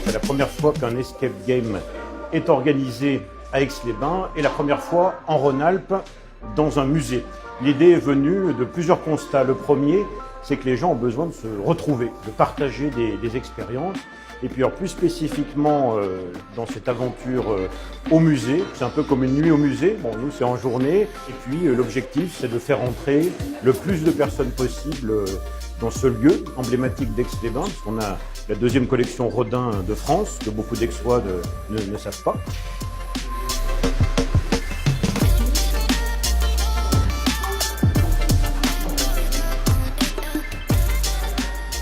C'est la première fois qu'un escape game est organisé à Aix-les-Bains et la première fois en Rhône-Alpes dans un musée. L'idée est venue de plusieurs constats. Le premier, c'est que les gens ont besoin de se retrouver, de partager des expériences. Et puis alors plus spécifiquement dans cette aventure au musée, c'est un peu comme une nuit au musée. Bon, nous c'est en journée. Et puis l'objectif, c'est de faire entrer le plus de personnes possible dans ce lieu emblématique d'Aix-les-Bains, parce qu'on a la deuxième collection Rodin de France, que beaucoup d'Aixois ne savent pas.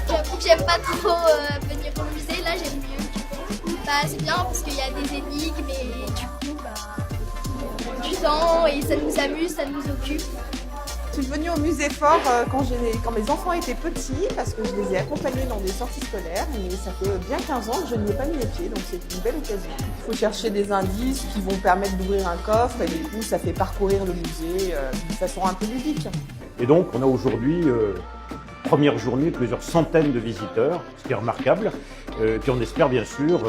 J'avoue que j'aime pas trop venir au musée, là j'aime mieux. C'est bien parce qu'il y a des énigmes et du coup, du temps et ça nous amuse, ça nous occupe. Je suis venue au musée Fort quand mes enfants étaient petits parce que je les ai accompagnés dans des sorties scolaires, mais ça fait bien 15 ans que je n'y ai pas mis les pieds, donc c'est une belle occasion. Il faut chercher des indices qui vont permettre d'ouvrir un coffre et du coup ça fait parcourir le musée de façon un peu ludique. Et donc on a aujourd'hui, première journée, plusieurs centaines de visiteurs, ce qui est remarquable. Puis on espère bien sûr,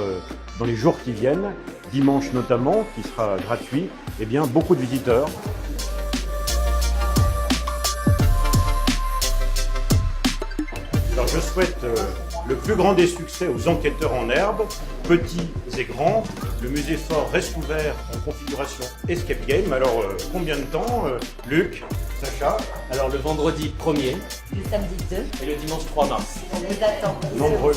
dans les jours qui viennent, dimanche notamment, qui sera gratuit, eh bien beaucoup de visiteurs. Alors je souhaite le plus grand des succès aux enquêteurs en herbe, petits et grands. Le musée Fort reste ouvert en configuration escape game. Alors combien de temps, Luc, Sacha? Alors le vendredi 1er, Le samedi 2, et le dimanche 3 mars. on vous attend. Nombreux.